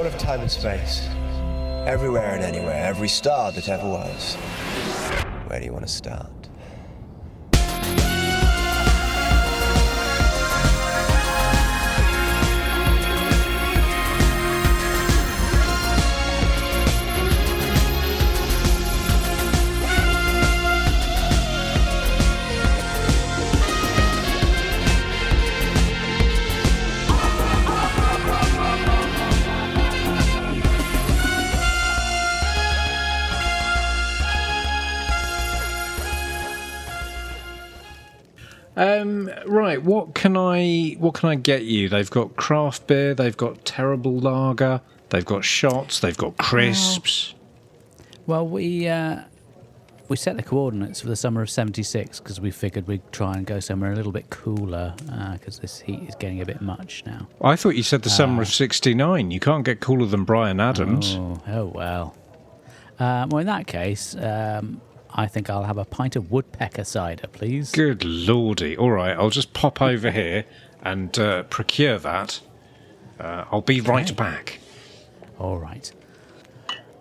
What of time and space? Everywhere and anywhere, every star that ever was. Where do you want to start? Right, what can I get you? They've got craft beer, they've got terrible lager, they've got shots, they've got crisps. Well, we set the coordinates for the summer of '76 because we figured we'd try and go somewhere a little bit cooler because this heat is getting a bit much now. I thought you said the summer of '69. You can't get cooler than Bryan Adams. Oh well. Well, in that case, I think I'll have a pint of woodpecker cider, please. Good lordy. All right, I'll just pop over here and procure that. I'll be right back. All right.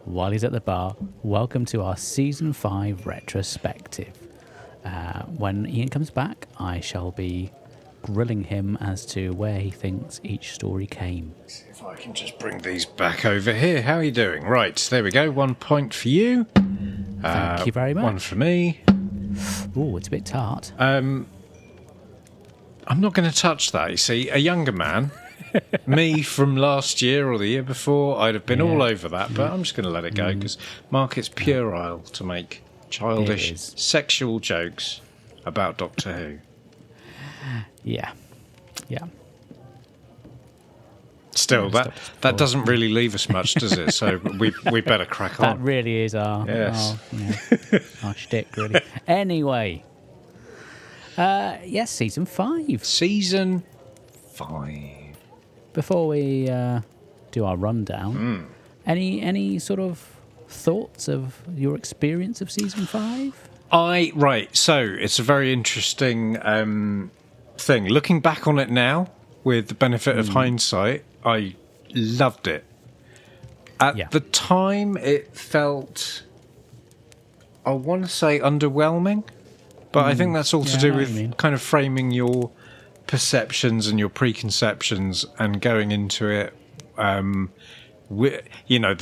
While he's at the bar, welcome to our Season 5 retrospective. When Ian comes back, I shall be grilling him as to where he thinks each story came. See if I can just bring these back over here. How are you doing? Right, there we go. 1 point for you. Thank you very much. 1 for me. Oh, it's a bit tart. I'm not going to touch that, you see. A younger man, me from last year or the year before, I'd have been all over that, but I'm just going to let it go because Mark, it's puerile to make childish sexual jokes about Doctor Who. Yeah. Still, that doesn't really leave us much, does it? So we better crack on. That really is our shtick, really. Anyway, yes, Season 5. Season 5. Before we do our rundown, any sort of thoughts of your experience of Season 5? So it's a very interesting thing. Looking back on it now, with the benefit of hindsight, I loved it. At the time, it felt, I want to say, underwhelming, but I think that's all to do with kind of framing your perceptions and your preconceptions and going into it. The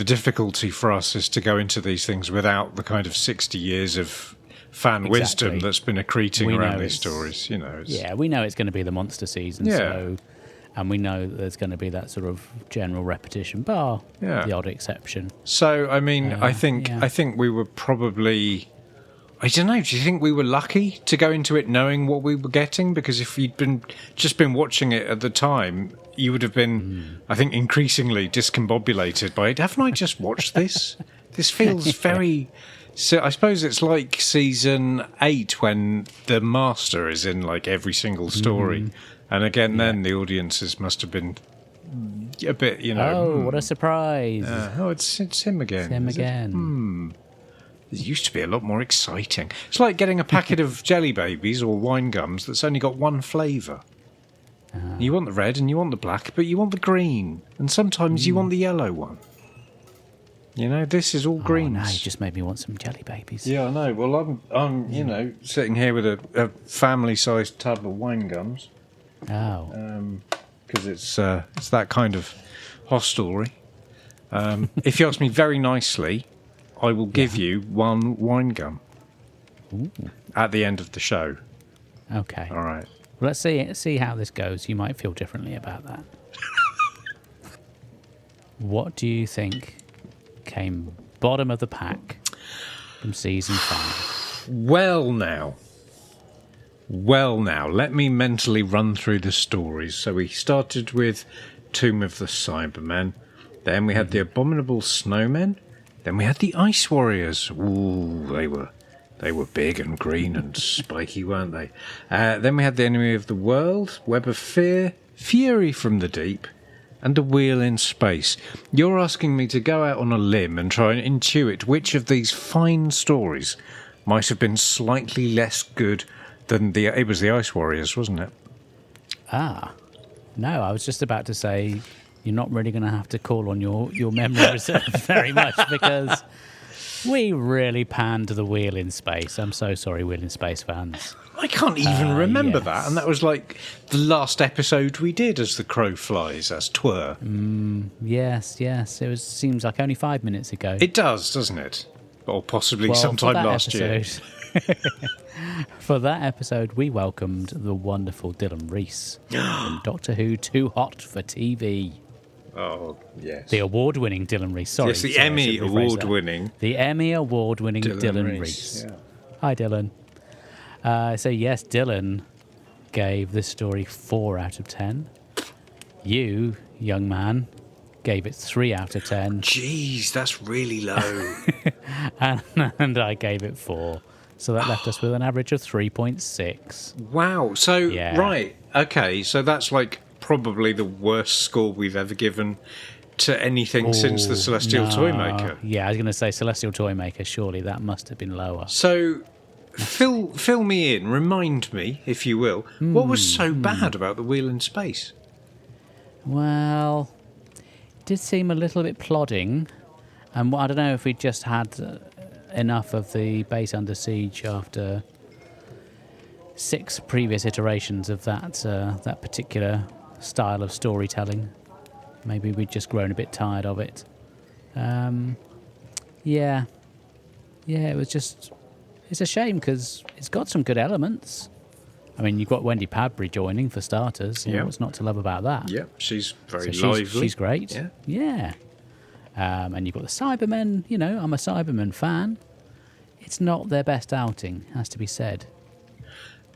difficulty for us is to go into these things without the kind of 60 years of fan wisdom that's been accreting around these stories. We know it's going to be the monster season, and we know that there's going to be that sort of general repetition, bar the odd exception. So, I mean, I think we were probably, I don't know, do you think we were lucky to go into it knowing what we were getting? Because if you'd been watching it at the time, you would have been, I think, increasingly discombobulated by it. Haven't I just watched this? This feels very... So I suppose it's like season 8 when the master is in like every single story. And again, then the audiences must have been a bit, Oh, what a surprise. It's him again. It's him again. It used to be a lot more exciting. It's like getting a packet of Jelly Babies or wine gums that's only got one flavour. You want the red and you want the black, but you want the green. And sometimes you want the yellow one. This is all greens. Now you just made me want some Jelly Babies. Yeah, I know. Well, I'm sitting here with a family-sized tub of wine gums. Oh. Because it's that kind of hostelry. If you ask me very nicely, I will give you one wine gum. Ooh. At the end of the show. Okay. All right. Well, let's see how this goes. You might feel differently about that. What do you think came bottom of the pack from season 5? Well now, let me mentally run through the stories. So we started with Tomb of the Cybermen, then we had the Abominable Snowmen, then we had the Ice Warriors. Ooh, they were big and green and spiky, weren't they? Then we had the Enemy of the World, Web of Fear, Fury from the Deep, and A Wheel in Space. You're asking me to go out on a limb and try and intuit which of these fine stories might have been slightly less good than it was the Ice Warriors, wasn't it? No, I was just about to say you're not really going to have to call on your memory reserve very much, because we really panned the Wheel in Space. I'm so sorry, Wheel in Space fans. I can't even remember yes. that, and that was like the last episode we did as the crow flies, as twere. Yes. It seems like only 5 minutes ago. It does, doesn't it? Or possibly Well, sometime for that last year. For that episode, we welcomed the wonderful Dylan Reese in Doctor Who Too Hot for TV. Oh, yes. The award-winning Dylan Reese. Sorry. Yes, the sorry, I Emmy should rephrase that. award-winning. The Emmy award-winning Dylan Reese. Reese. Yeah. Hi, Dylan. So, yes, Dylan gave this story 4 out of 10. You, young man, gave it 3 out of 10. Jeez, that's really low. and I gave it 4. So that left us with an average of 3.6. Wow. So, Yeah. right. Okay, so that's like probably the worst score we've ever given to anything since the Celestial Toymaker. Yeah, I was going to say Celestial Toymaker. Surely that must have been lower. So, fill me in. Remind me, if you will, what was so bad about the Wheel in Space? Well, it did seem a little bit plodding. And I don't know if we just had enough of the base under siege after 6 previous iterations of that particular style of storytelling. Maybe we'd just grown a bit tired of it. Yeah, it was just... It's a shame because it's got some good elements. I mean, you've got Wendy Padbury joining for starters. Yeah. What's not to love about that? Yeah, she's very So lively. she's great. Yeah. And you've got the Cybermen. You know, I'm a Cybermen fan. It's not their best outing, has to be said.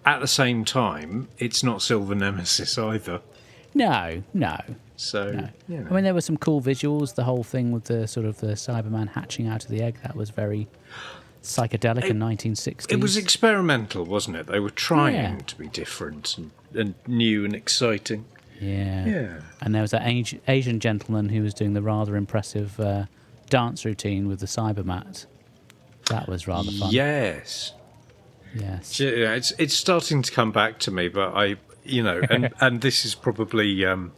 At the same time, it's not Silver Nemesis either. No. So, you know. I mean, there were some cool visuals. The whole thing with the sort of the Cyberman hatching out of the egg, that was very psychedelic in 1960s. It was experimental, wasn't it? They were trying Yeah. to be different and new and exciting. Yeah. And there was that Asian gentleman who was doing the rather impressive dance routine with the Cybermat. That was rather fun. Yes. Yes. Yeah, it's starting to come back to me, but and this is probably, as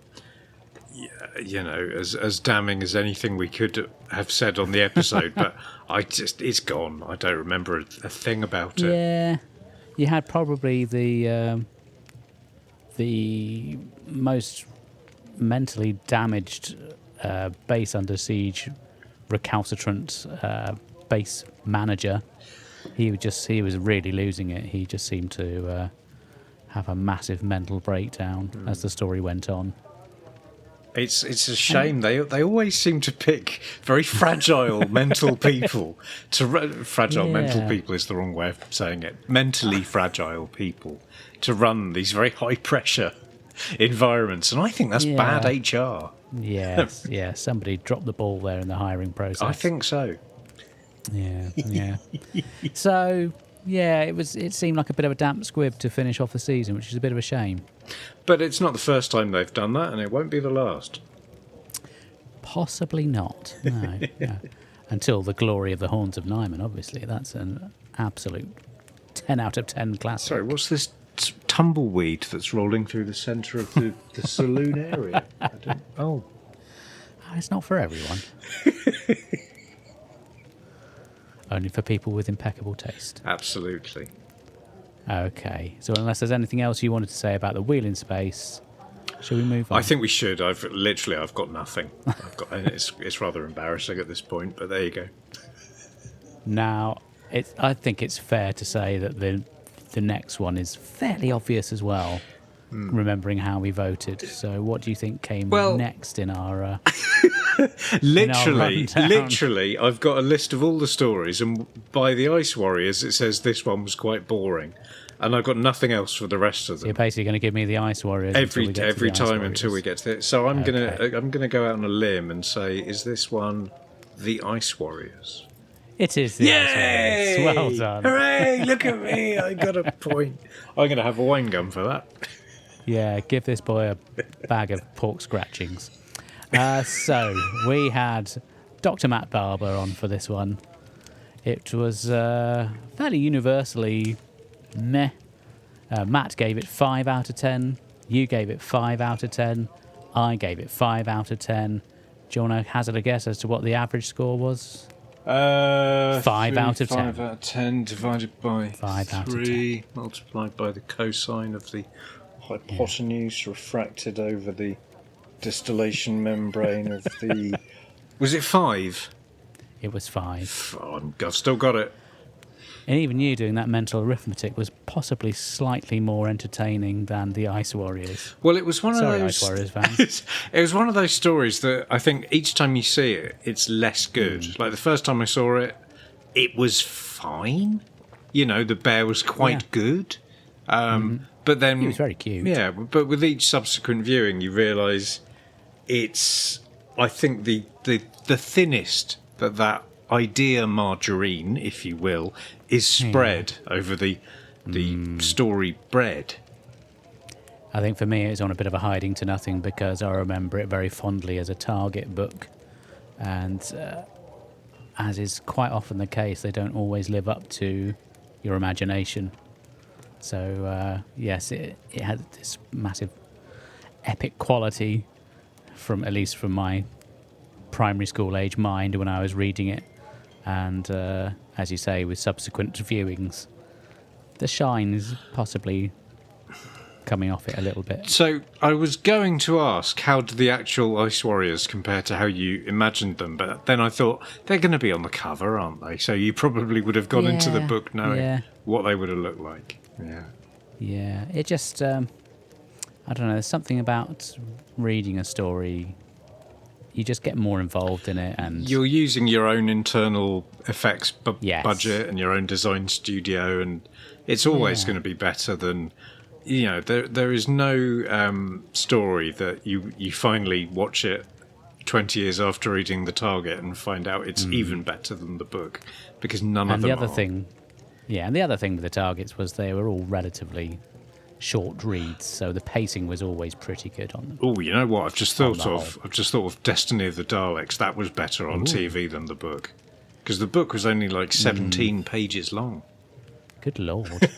damning as anything we could have said on the episode, but it's gone. I don't remember a thing about it. Yeah. You had probably the most mentally damaged base under siege recalcitrant base manager. He was really losing it. He just seemed to have a massive mental breakdown as the story went on. It's a shame. They always seem to pick very fragile mental people. Mental people is the wrong way of saying it. Mentally fragile people to run these very high pressure environments, and I think that's bad HR. Yes, somebody dropped the ball there in the hiring process. I think so. Yeah. So, it seemed like a bit of a damp squib to finish off the season, which is a bit of a shame. But it's not the first time they've done that, and it won't be the last. Possibly not. No. Until the glory of the Horns of Nyman, obviously. That's an absolute 10 out of 10 classic. Sorry, what's this tumbleweed that's rolling through the centre of the saloon area? It's not for everyone. Only for people with impeccable taste. Absolutely. Okay. So unless there's anything else you wanted to say about the Wheel in Space, shall we move on? I think we should. I've got nothing. And it's rather embarrassing at this point, but there you go. Now, I think it's fair to say that the next one is fairly obvious as well, remembering how we voted. So what do you think came next in our... Literally, I've got a list of all the stories, and by the Ice Warriors, it says this one was quite boring, and I've got nothing else for the rest of them. So you're basically going to give me the Ice Warriors every time until we get to it. So I'm gonna go out on a limb and say, is this one the Ice Warriors? It is the Ice Warriors. Well done. Hooray! Look at me! I got a point. I'm going to have a wine gum for that. Yeah, give this boy a bag of pork scratchings. So we had Dr. Matt Barber on for this one. It was fairly universally meh. Matt gave it 5 out of 10. You gave it 5 out of 10. I gave it 5 out of 10. Do you want to hazard a guess as to what the average score was? 5 out of 10. 5 out of 10 divided by 5 out of 3 multiplied by the cosine of the hypotenuse refracted over the distillation membrane of the... Was it 5? It was 5. Oh, I've still got it. And even you doing that mental arithmetic was possibly slightly more entertaining than the Ice Warriors. Well, it was one Sorry, of those... Ice Warriors fans. It was one of those stories that I think each time you see it, it's less good. Like the first time I saw it, it was fine. You know, the bear was quite good. But then... He was very cute. Yeah, but with each subsequent viewing, you realise it's, I think, the thinnest that idea margarine, if you will, is spread over the story bread. I think for me it's on a bit of a hiding to nothing because I remember it very fondly as a Target book. And as is quite often the case, they don't always live up to your imagination. So, yes, it had this massive epic quality at least from my primary school age mind when I was reading it. And as you say, with subsequent viewings, the shine is possibly coming off it a little bit. So I was going to ask, how do the actual Ice Warriors compare to how you imagined them? But then I thought, they're going to be on the cover, aren't they? So you probably would have gone into the book knowing what they would have looked like. Yeah, it just, I don't know, there's something about reading a story. You just get more involved in it, and you're using your own internal effects Yes. budget and your own design studio, and it's always going to be better than, you know, there is no story that you finally watch it 20 years after reading The Target and find out it's even better than the book, because none of them and the other are. thing with the Targets was they were all relatively short reads, so the pacing was always pretty good on them. Oh, you know what? I've just thought the of Destiny of the Daleks. That was better on TV than the book, because the book was only like 17 pages long. Good lord.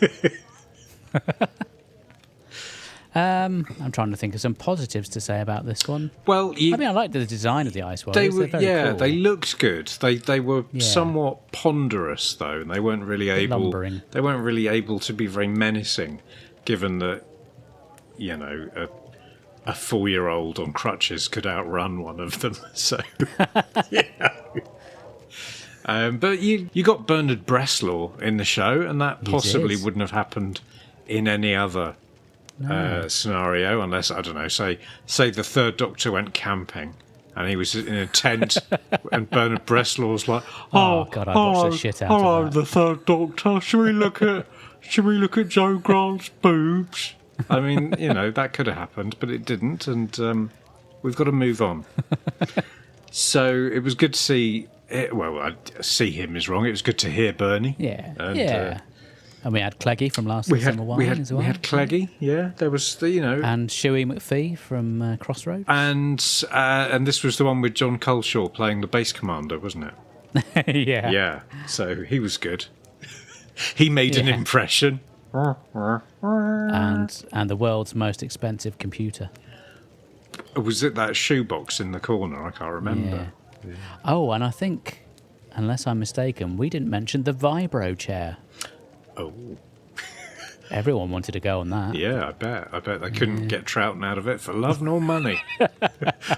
I'm trying to think of some positives to say about this one. Well, I liked the design of the Ice Warriors. They were, They're very cool. they looked good. They were somewhat ponderous though, and they weren't really able. Lumbering. They weren't really able to be very menacing, given that, you know, a 4-year-old on crutches could outrun one of them. So, but you got Bernard Bresslaw in the show, and that possibly wouldn't have happened in any other scenario, unless, I don't know, say the Third Doctor went camping and he was in a tent and Bernard Breslaw's like, oh God, I'd watch the shit out of that. Hello, the Third Doctor, should we look at Joe Grant's boobs? I mean, you know, that could have happened, but it didn't, and we've got to move on. So it was good to see see him is wrong. It was good to hear Bernie. And we had Cleggy from Last Summer Wine as well. We had Cleggy, yeah. There was and Shuey McPhee from Crossroads. And this was the one with John Culshaw playing the base commander, wasn't it? Yeah. Yeah. So he was good. He made an impression. And the world's most expensive computer. Was it that shoebox in the corner? I can't remember. Yeah. Oh, and I think, unless I'm mistaken, we didn't mention the vibro chair. Oh. Everyone wanted to go on that. Yeah, I bet they couldn't get Troughton out of it for love nor money.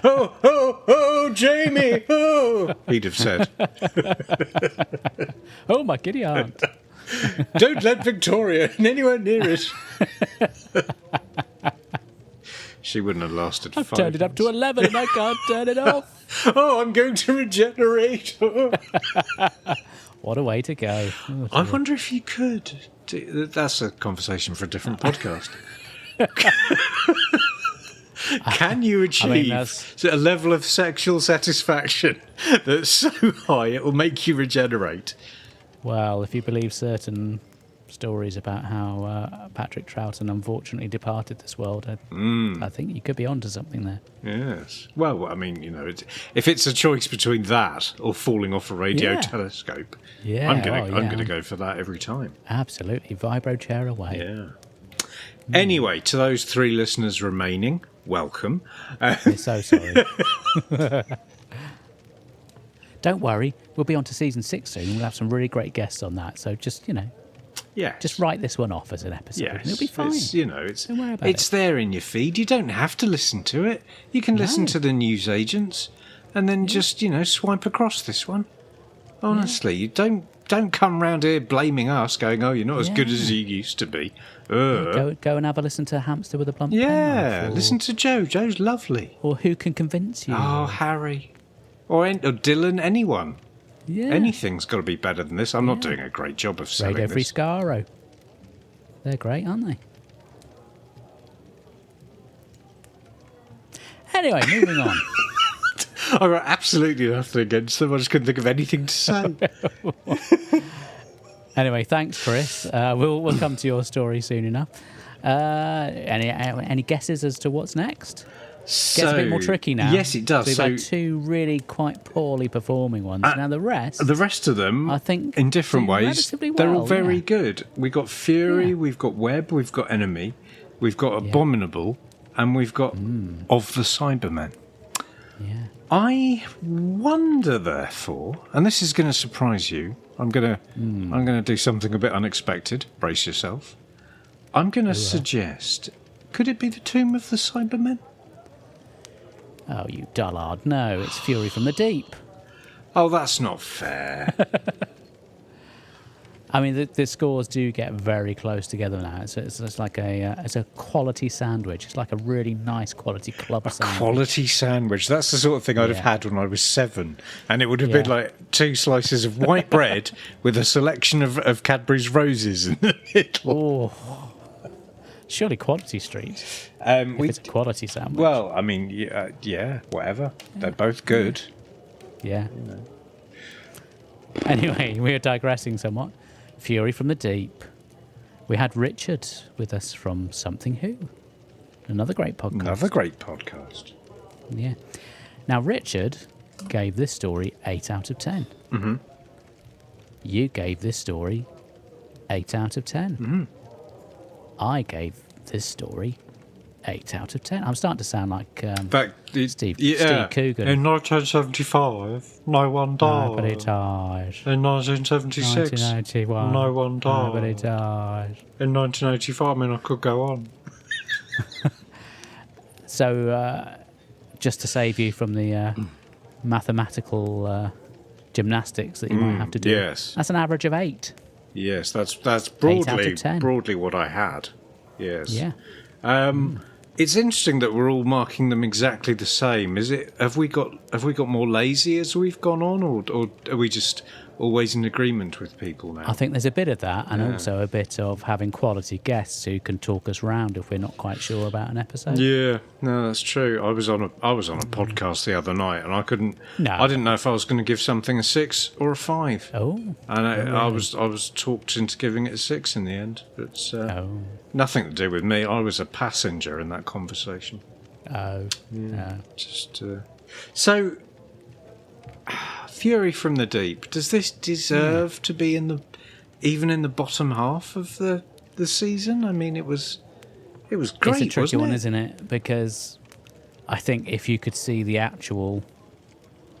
oh, Jamie! Oh, he'd have said. Oh, my giddy aunt. Don't let Victoria anywhere near it. She wouldn't have lasted 5 I've turned it up to 11 and I can't turn it off. Oh, I'm going to regenerate. What a way to go. Oh, I wonder if you could. That's a conversation for a different podcast. Can you achieve a level of sexual satisfaction that's so high it will make you regenerate? Well, if you believe certain stories about how Patrick Troughton unfortunately departed this world, I think you could be onto something there. Yes. Well, I mean, you know, if it's a choice between that or falling off a radio telescope, I'm going to go for that every time. Absolutely. Vibro chair away. Yeah. Anyway, to those 3 listeners remaining, welcome. We're so sorry. Don't worry, we'll be on to season 6 soon. We'll have some really great guests on that. So just, just write this one off as an episode. Yes, And it'll be fine. Don't worry about it's it. there in your feed. You don't have to listen to it. You can listen to the newsagents and then just, swipe across this one. Honestly, you don't come round here blaming us, going, "Oh, you're not as good as you used to be." Go and have a listen to Hamster with a Blunt Yeah, Penknife, listen to Joe. Joe's lovely. Or Who Can Convince You? Oh, Harry. Or Dylan, anyone. Yeah. Anything's got to be better than this. I'm not doing a great job of selling Radio Free this. Scaro. They're great, aren't they? Anyway, moving on. I got absolutely nothing against them. I just couldn't think of anything to say. Anyway, thanks, Chris. We'll come to your story soon enough. Any guesses as to what's next? Gets a bit more tricky now. Yes, it does. We've had 2 really quite poorly performing ones. Now the rest of them, I think, in different do ways, relatively they're all well, very good. We've got Fury, Yeah. we've got Web, we've got Enemy, we've got Abominable, and we've got Of the Cybermen. Yeah. I wonder, therefore, and this is going to surprise you. I'm going to do something a bit unexpected. Brace yourself. I'm going to suggest, could it be the Tomb of the Cybermen? Oh, you dullard. No, it's Fury from the Deep. Oh, that's not fair. I mean, the scores do get very close together now. It's like it's a quality sandwich. It's like a really nice quality club sandwich. Quality sandwich. That's the sort of thing I'd have had when I was 7. And it would have been like 2 slices of white bread with a selection of Cadbury's roses in the middle. Oh. Surely Quality Street. It's a quality sandwich. Well, I mean, yeah, whatever. They're both good. Yeah. Anyway, we are digressing somewhat. Fury from the Deep. We had Richard with us from Something Who. Another great podcast. Yeah. Now, Richard gave this story 8 out of 10. Mm-hmm. You gave this story 8 out of 10. Mm-hmm. I gave this story 8 out of 10. I'm starting to sound like Steve Coogan. In 1975, no one died. Nobody died. In 1976, 1981, no one died. Nobody died. In 1985, I mean, I could go on. So, just to save you from the mathematical gymnastics that you might have to do, yes. That's an average of 8. Yes, that's 8 out broadly of 10. broadly what I had. Yes. Yeah. It's interesting that we're all marking them exactly the same. Is it? Have we got more lazy as we've gone on, or are we just always in agreement with people now? I think there's a bit of that, and also a bit of having quality guests who can talk us round if we're not quite sure about an episode. Yeah, no, that's true. I was on a podcast the other night, and I couldn't. No. I didn't know if I was going to give something a 6 or a 5. Oh. And I was talked into giving it a 6 in the end, but nothing to do with me. I was a passenger in that conversation. Oh. Yeah. Just so. Fury from the Deep. Does this deserve to be even in the bottom half of the season? I mean, it was great. It's a tricky one, wasn't it? isn't it? Because I think if you could see the actual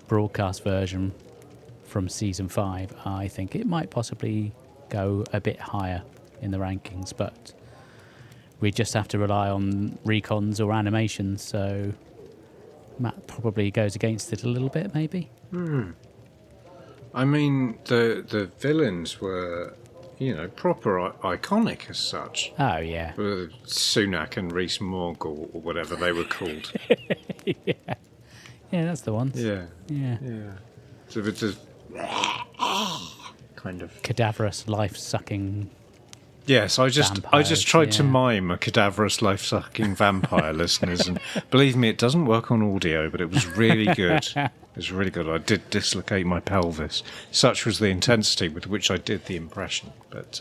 broadcast version from season 5, I think it might possibly go a bit higher in the rankings. But we just have to rely on recons or animations. So Matt probably goes against it a little bit, maybe. I mean, the villains were, proper iconic as such. Oh, yeah. Sunak and Reese Mogg or whatever they were called. Yeah, that's the ones. Yeah. Yeah. So it's a kind of Cadaverous, life-sucking... Yes, I just tried to yeah. mime a cadaverous, life-sucking vampire, listeners, and believe me, it doesn't work on audio, but it was really good. It was really good. I did dislocate my pelvis. Such was the intensity with which I did the impression. But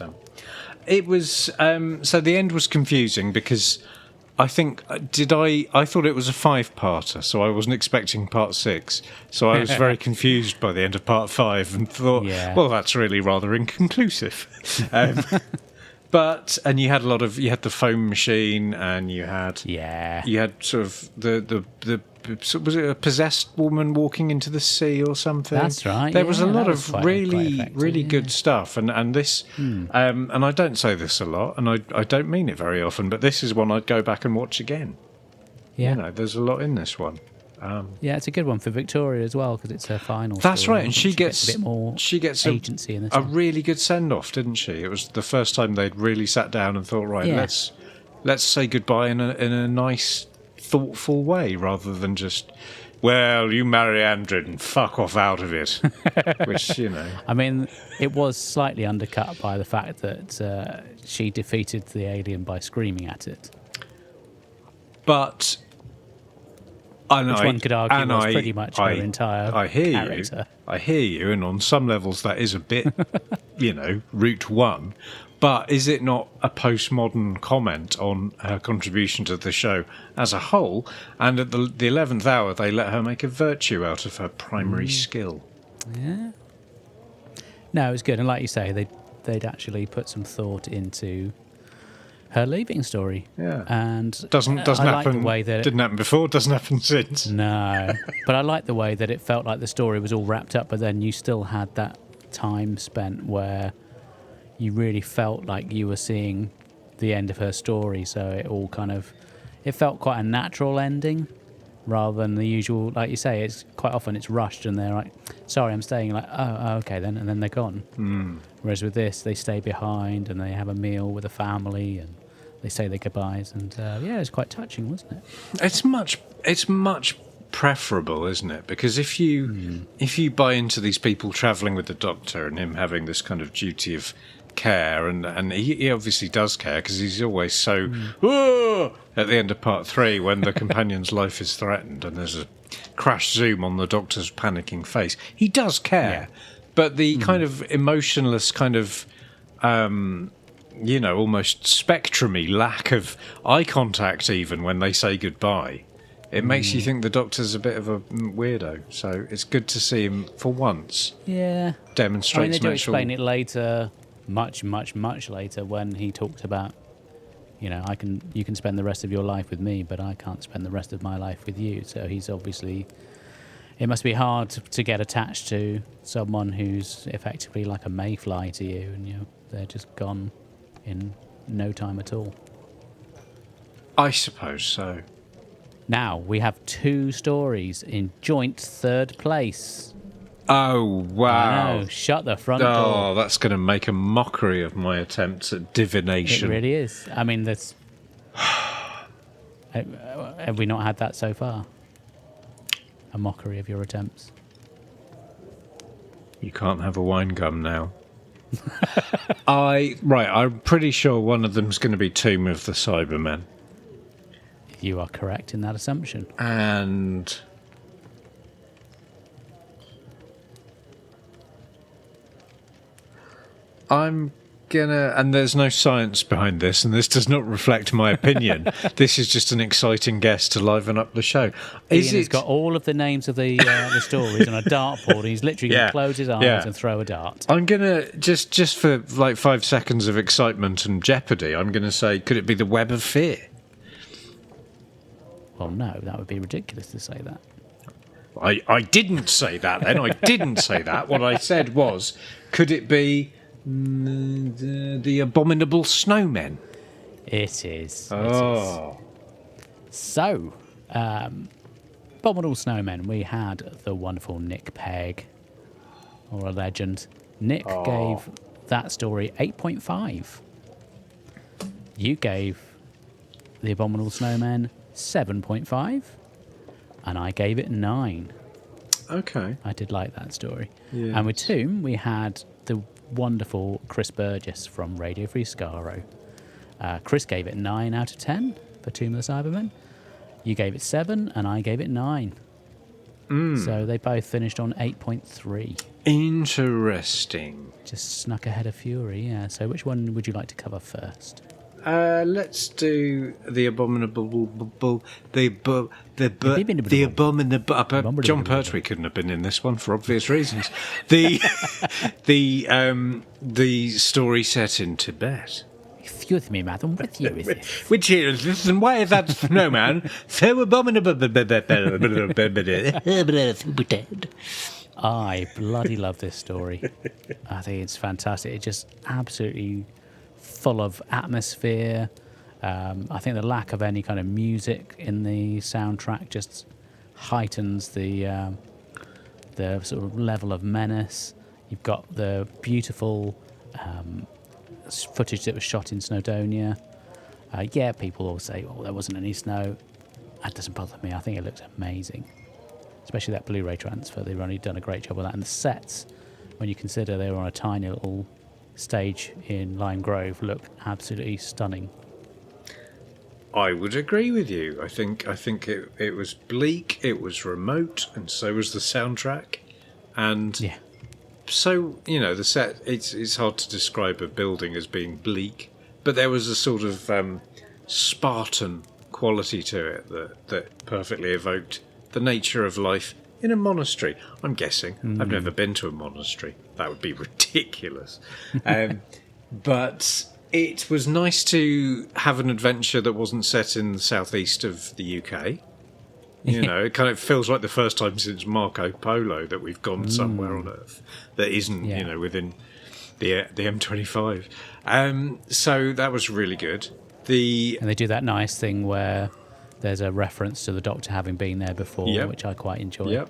it was so the end was confusing because I think I thought it was a 5-parter, so I wasn't expecting part 6. So I was very confused by the end of part 5 and thought, well, that's really rather inconclusive. And you had you had the foam machine, and you had sort of the was it a possessed woman walking into the sea or something? That's right. There was a lot of quite really good stuff, and this, and I don't say this a lot, and I don't mean it very often, but this is one I'd go back and watch again. Yeah, you know, there's a lot in this one. Yeah, it's a good one for Victoria as well because it's her final. That's story. right, and she gets a bit more. She gets agency in this. A really good send off, didn't she? It was the first time they'd really sat down and thought, right, let's say goodbye in a nice, thoughtful way, rather than just, well, you marry Andred and fuck off out of it. Which, you know, I mean, it was slightly undercut by the fact that she defeated the alien by screaming at it. But. Which one could argue was pretty much her entire character. I hear you, and on some levels that is a bit, you know, route one. But is it not a postmodern comment on her contribution to the show as a whole? And at the 11th hour, they let her make a virtue out of her primary skill. Yeah. No, it was good. And like you say, they'd actually put some thought into her leaving story. Yeah. And doesn't happen. The way that didn't happen before, doesn't happen since. No. But I like the way that it felt like the story was all wrapped up, but then you still had that time spent where you really felt like you were seeing the end of her story. So it all kind of, it felt quite a natural ending rather than the usual, like you say, it's quite often it's rushed and they're like, sorry, I'm staying, like, oh okay then, and then they're gone. Whereas with this, they stay behind and they have a meal with a family and they say their goodbyes, and it's quite touching, wasn't it? It's much preferable, isn't it? Because if you buy into these people travelling with the Doctor and him having this kind of duty of care, and he obviously does care because he's always so at the end of part 3 when the companion's life is threatened and there's a crash zoom on the Doctor's panicking face. He does care, but the kind of emotionless kind of you know, almost spectrumy lack of eye contact even when they say goodbye. It makes you think the Doctor's a bit of a weirdo. So it's good to see him, for once, demonstrate. I mean, they some do actual... explain it later, much later, when he talks about, you know, you can spend the rest of your life with me, but I can't spend the rest of my life with you. So he's obviously... It must be hard to get attached to someone who's effectively like a mayfly to you, and, you know, they're just gone in no time at all. I suppose so. Now, we have 2 stories in joint third place. Oh, wow. I know, shut the front door. Oh, that's going to make a mockery of my attempts at divination. It really is. I mean, that's... have we not had that so far? A mockery of your attempts? You can't have a wine gum now. I'm pretty sure one of them's going to be Tomb of the Cybermen. You are correct in that assumption. And I'm gonna, and there's no science behind this, and this does not reflect my opinion. This is just an exciting guess to liven up the show. He's got all of the names of the stories on a dartboard, and he's literally going to close his eyes and throw a dart. I'm gonna just for like 5 seconds of excitement and jeopardy, I'm gonna say, could it be the Web of Fear? Well, no, that would be ridiculous to say that. I didn't say that then. I didn't say that. What I said was, could it be the Abominable Snowmen? It is. Oh. It is. So, Abominable Snowmen, we had the wonderful Nick Pegg, or a legend. Nick gave that story 8.5. You gave the Abominable Snowmen 7.5, and I gave it 9. Okay. I did like that story. Yes. And with Tomb, we had the wonderful Chris Burgess from Radio Free Skaro. Chris gave it 9 out of 10 for Tomb of the Cybermen. You gave it 7, and I gave it 9. So they both finished on 8.3. Interesting. Just snuck ahead of Fury, yeah. So which one would you like to cover first? Let's do the Abominable... The Abominable... John Pertwee couldn't have been in this one for obvious reasons. The story set in Tibet. Excuse me, madam, which year is it? Which is this, and why is that snowman so abominable? I bloody love this story. I think it's fantastic. It's just absolutely full of atmosphere. I think the lack of any kind of music in the soundtrack just heightens the sort of level of menace. You've got the beautiful footage that was shot in Snowdonia. Yeah, people all say, "Oh, there wasn't any snow." That doesn't bother me. I think it looks amazing, especially that Blu-ray transfer. They've really done a great job with that, and the sets, when you consider they were on a tiny little stage in Lime Grove, look absolutely stunning. I would agree with you. I think it was bleak, it was remote, and so was the soundtrack. And Yeah. so, the set, it's hard to describe a building as being bleak, but there was a sort of Spartan quality to it that perfectly evoked the nature of life in a monastery. I'm guessing. I've never been to a monastery. That would be ridiculous. But it was nice to have an adventure that wasn't set in the southeast of the UK. It kind of feels like the first time since Marco Polo that we've gone somewhere on Earth that isn't, within the M25. So that was really good. And they do that nice thing where there's a reference to the Doctor having been there before, which I quite enjoy. Yep.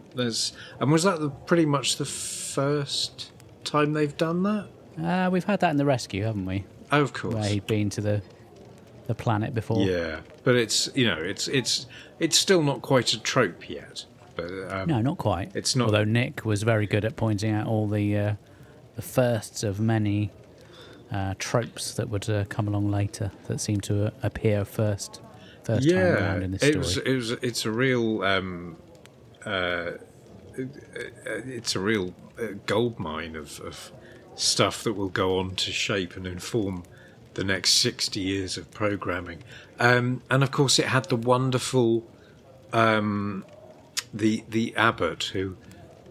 And was that pretty much the first time they've done that? We've had that in The Rescue, haven't we? Oh, of course. Where he'd been to the planet before. Yeah, but it's still not quite a trope yet. But No, not quite. It's not. Although Nick was very good at pointing out all the firsts of many tropes that would come along later that seem to appear first time around in this story. It's a real gold mine of stuff that will go on to shape and inform the next 60 years of programming. And of course it had the wonderful the abbot who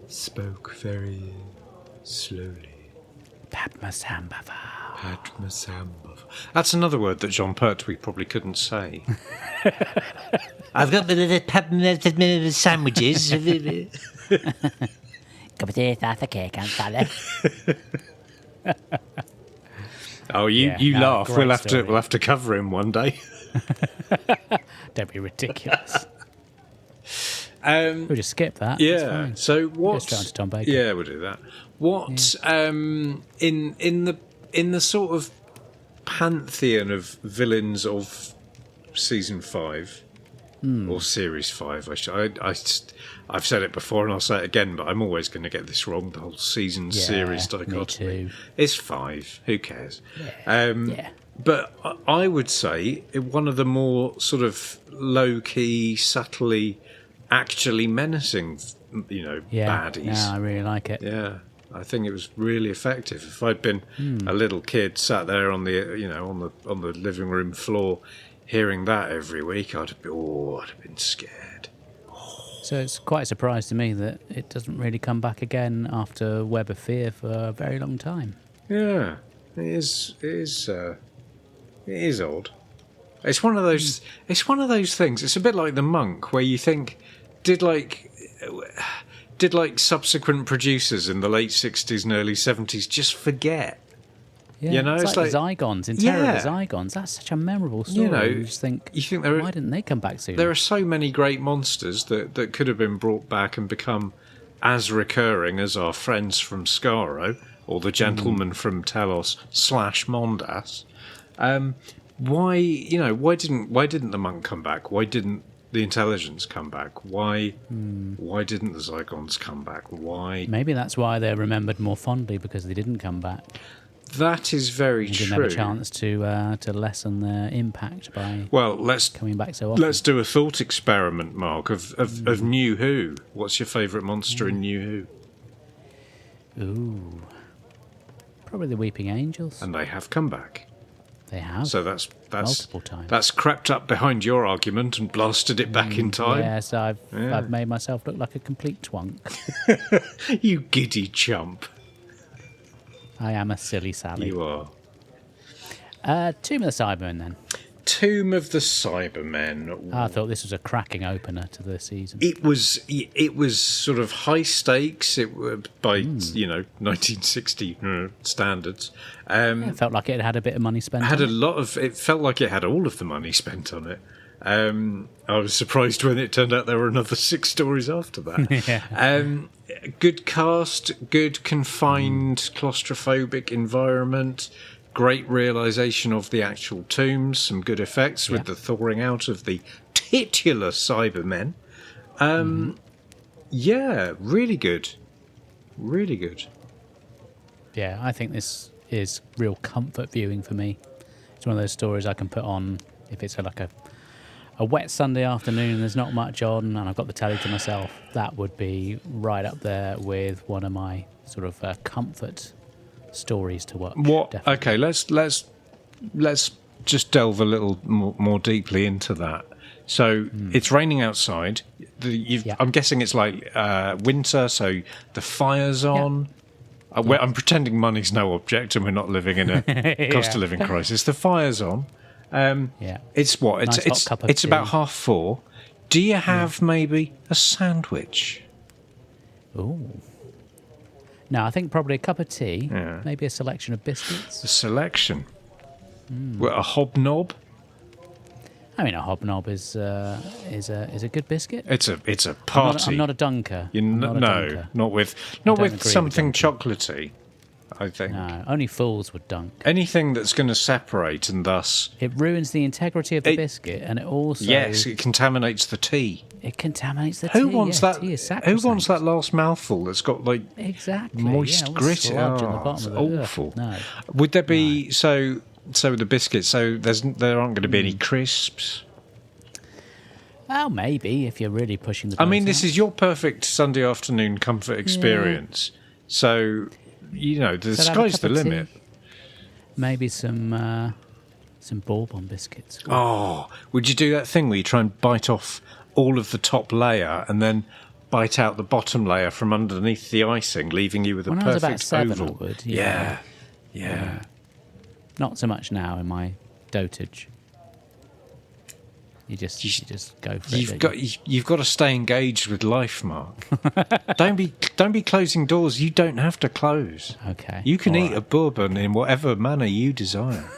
spoke very slowly. Padmasambhava. Padmasambhava. That's another word that John Pertwee probably couldn't say. I've got the sandwiches. Cup of tea, that's a cake, and salad. Oh, you no, laugh. great We'll have to cover him one day. Don't be ridiculous. We'll just skip that. Yeah. It's fine. So what? Go straight on to Tom Baker. Yeah, we'll do that. What? In the sort of pantheon of villains of season 5 or series 5, I've said it before and I'll say it again, but I'm always going to get this wrong. The whole season series dichotomy. Me too. It's 5. Who cares? But I would say one of the more sort of low-key, subtly, actually menacing, baddies. Yeah, I really like it. Yeah, I think it was really effective. If I'd been a little kid sat there on the on the living room floor, hearing that every week, I'd have been scared. So it's quite a surprise to me that it doesn't really come back again after Web of Fear for a very long time. Yeah, it is. It is odd. It's one of those. It's one of those things. It's a bit like The Monk, where you think, did subsequent producers in the late 60s and early 70s just forget? Yeah, it's like the Zygons in Terror of the Zygons. That's such a memorable story. You just think, why didn't they come back sooner? There are so many great monsters that could have been brought back and become as recurring as our friends from Skaro or the gentleman from Telos / Mondas. Why didn't the Monk come back? Why didn't the Intelligence come back? Why didn't the Zygons come back? Why? Maybe that's why they're remembered more fondly, because they didn't come back. That is very true. Didn't have a chance to lessen their impact by coming back so often. Let's do a thought experiment, Mark, of New Who. What's your favourite monster in New Who? Ooh, probably the Weeping Angels. And they have come back. They have. So that's multiple times. That's crept up behind your argument and blasted it back in time. Yes, I've made myself look like a complete twunk. You giddy chump. I am a silly Sally. You are. Tomb of the Cybermen, then. Tomb of the Cybermen. I thought this was a cracking opener to the season. It was sort of high stakes. By 1960 standards. It felt like it had a bit of money spent. It felt like it had all of the money spent on it. I was surprised when it turned out there were another 6 stories after that. Yeah. Good cast, good confined claustrophobic environment. Great realisation of the actual tombs, some good effects with the thawing out of the titular Cybermen. Yeah, really good. Really good. Yeah, I think this is real comfort viewing for me. It's one of those stories I can put on if it's like a wet Sunday afternoon and there's not much on and I've got the telly to myself. That would be right up there with one of my sort of comfort stories to watch. Definitely. Okay, let's just delve a little more deeply into that. So it's raining outside. I'm guessing it's like winter, so the fire's on. I'm pretending money's no object and we're not living in a cost of living crisis. The fire's on. It's what? Nice hot cup of it's tea. about 4:30. Do you have maybe a sandwich? Ooh. No, I think probably a cup of tea, maybe a selection of biscuits. A selection. Well, a hobnob. I mean, a hobnob is a good biscuit. It's a party. I'm not a dunker. Not with something chocolatey. I think. No, only fools would dunk. Anything that's going to separate and thus It ruins the integrity of the biscuit, and it also it contaminates the tea. It contaminates the tea. Who wants that? Tea is Who wants sacrosanct. that last mouthful that's got like Exactly. moist all grit? sludge on the bottom It's of it. awful. No. Would there be so with the biscuits? So there aren't going to be any crisps. Well, maybe if you're really pushing the. I mean, boat this out. is your perfect Sunday afternoon comfort experience. So the So I'd have a sky's cup the of limit. tea, maybe some bourbon biscuits. Oh, would you do that thing where you try and bite off all of the top layer and then bite out the bottom layer from underneath the icing, leaving you with a When I was perfect about 7, oval? I would. Yeah. Not so much now in my dotage. You just go for it. You've got to stay engaged with life, Mark. Don't be closing doors you don't have to close. Okay. You can all eat a bourbon in whatever manner you desire.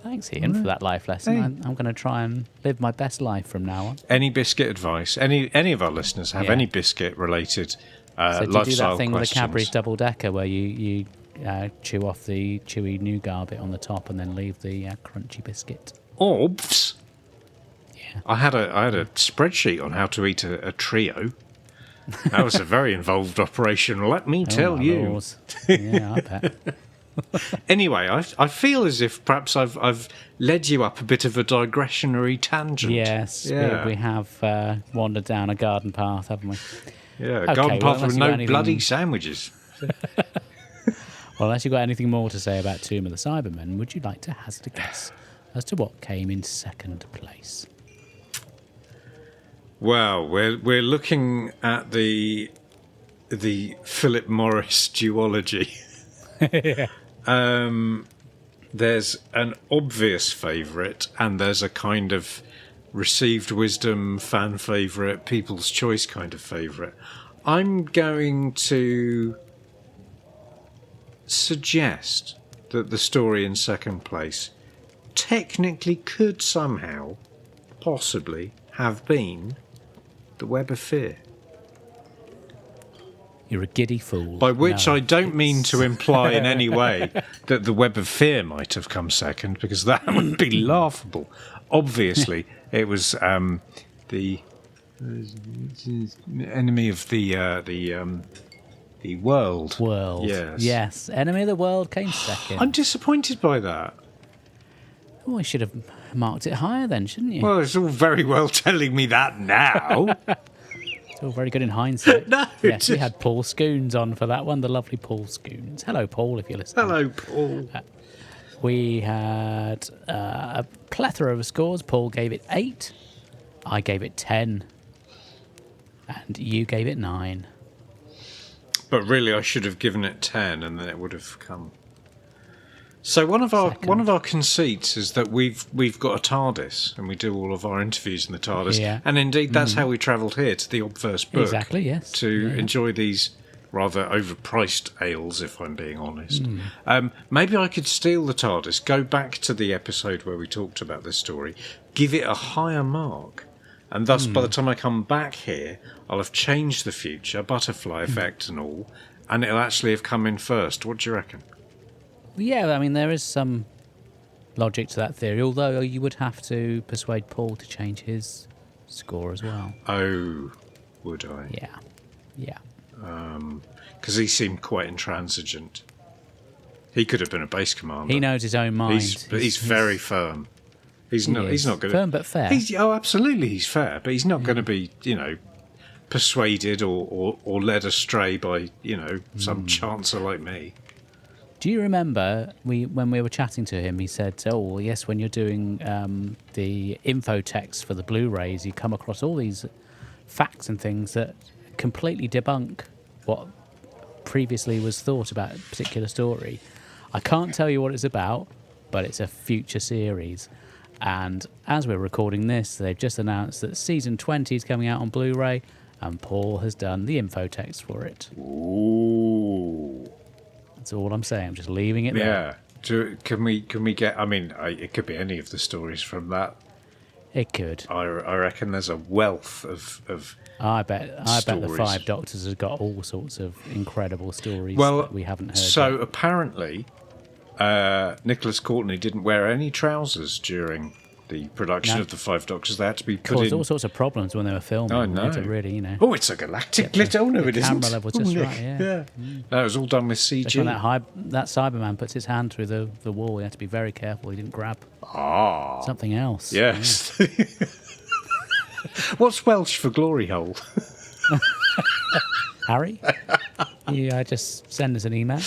Thanks, Ian, for that life lesson. Hey. I'm going to try and live my best life from now on. Any biscuit advice? Any of our listeners have any biscuit related So do you lifestyle do that thing questions? with a Cadbury's double decker where you chew off the chewy nougat bit on the top and then leave the crunchy biscuit? Orbs. Yeah. I had a spreadsheet on how to eat a trio. That was a very involved operation, let me tell my you. laws. Yeah, I bet. Anyway, I feel as if perhaps I've led you up a bit of a digressionary tangent. Yes, Yeah. we have wandered down a garden path, haven't we? Yeah, Okay, garden well, path unless with you've no got anything- bloody sandwiches. Well, unless you've got anything more to say about Tomb of the Cybermen, would you like to hazard a guess as to what came in second place? Well, we're looking at the Philip Morris duology. There's an obvious favourite, and there's a kind of received wisdom, fan favourite, people's choice kind of favourite. I'm going to suggest that the story in second place technically could somehow, possibly, have been The Web of Fear. You're a giddy fool. By which No, I don't mean it's- to imply in any way that The Web of Fear might have come second, because that would be laughable. Obviously, it was the enemy of the world. World. Yes. Enemy of the World came second. I'm disappointed by that. Oh, you should have marked it higher then, shouldn't you? Well, it's all very well telling me that now. It's all very good in hindsight. No, Yes, we just- had Paul Scoons on for that one, the lovely Paul Scoons. Hello, Paul, if you're listening. Hello, Paul. We had a plethora of scores. Paul gave it 8. I gave it 10. And you gave it 9. But really, I should have given it 10, and then it would have come So one of our conceits is that we've got a TARDIS and we do all of our interviews in the TARDIS. Yeah. And indeed, that's how we travelled here to the Obverse Book. Exactly, yes. To Yeah. enjoy these rather overpriced ales, if I'm being honest. Maybe I could steal the TARDIS, go back to the episode where we talked about this story, give it a higher mark, and thus by the time I come back here, I'll have changed the future, butterfly effect and all, and it'll actually have come in first. What do you reckon? Yeah, I mean, there is some logic to that theory, although you would have to persuade Paul to change his score as well. Oh, would I? Yeah. Because he seemed quite intransigent. He could have been a base commander. He knows his own mind. But he's very firm. He's not going to firm but fair. Absolutely, he's fair, but he's not going to be, persuaded or led astray by, some chancer like me. Do you remember when we were chatting to him, he said, "Oh, well, yes, when you're doing the info text for the Blu-rays, you come across all these facts and things that completely debunk what previously was thought about a particular story. I can't tell you what it's about, but it's a future series." And as we're recording this, they've just announced that season 20 is coming out on Blu-ray, and Paul has done the info text for it. Ooh. That's all I'm saying. I'm just leaving it there. Yeah. Can we get? I mean, it could be any of the stories from that. It could. I reckon there's a wealth of I bet the stories. Five Doctors has got all sorts of incredible stories Well, that we haven't heard. So yet. apparently, Nicholas Courtney didn't wear any trousers during the production of the Five Doctors. They had to be put caused in. all sorts of problems when they were filming. I They know. had to really, Oh, it's a galactic glitter. Oh no, it isn't. camera level just Oh, right. Yeah. No, it was all done with CG. Especially when that Cyberman puts his hand through the wall, he had to be very careful. He didn't grab something else. Yes. What's Welsh for glory hole? Harry, just send us an email.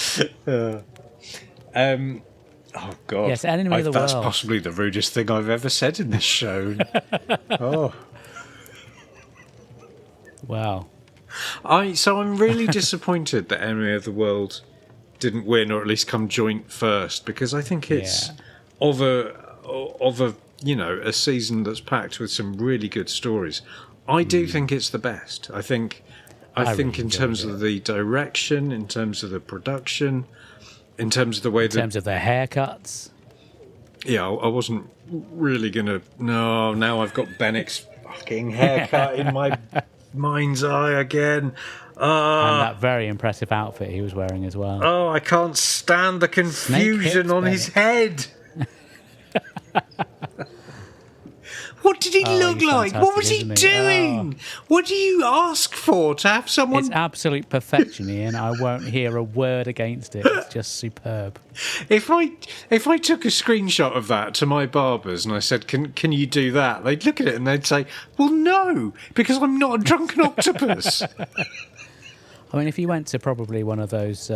Oh God! Yes, enemy of the That's world. possibly the rudest thing I've ever said in this show. Oh, Wow. so I'm really disappointed that Enemy of the World didn't win, or at least come joint first, because I think it's of a a season that's packed with some really good stories. I do think it's the best. I think really in enjoyed terms it. of the direction, in terms of the production, in terms of the way In terms of their haircuts. Yeah, I wasn't really going to... No, now I've got Bennick's fucking haircut in my mind's eye again. And that very impressive outfit he was wearing as well. Oh, I can't stand the confusion hips, on his head. What did he look he's like? What was he fantastic, isn't he? doing? What do you ask for to have someone... It's absolute perfection, Ian. I won't hear a word against it. It's just superb. If I took a screenshot of that to my barbers and I said, can you do that? They'd look at it and they'd say, well, no, because I'm not a drunken octopus. I mean, if you went to probably one of those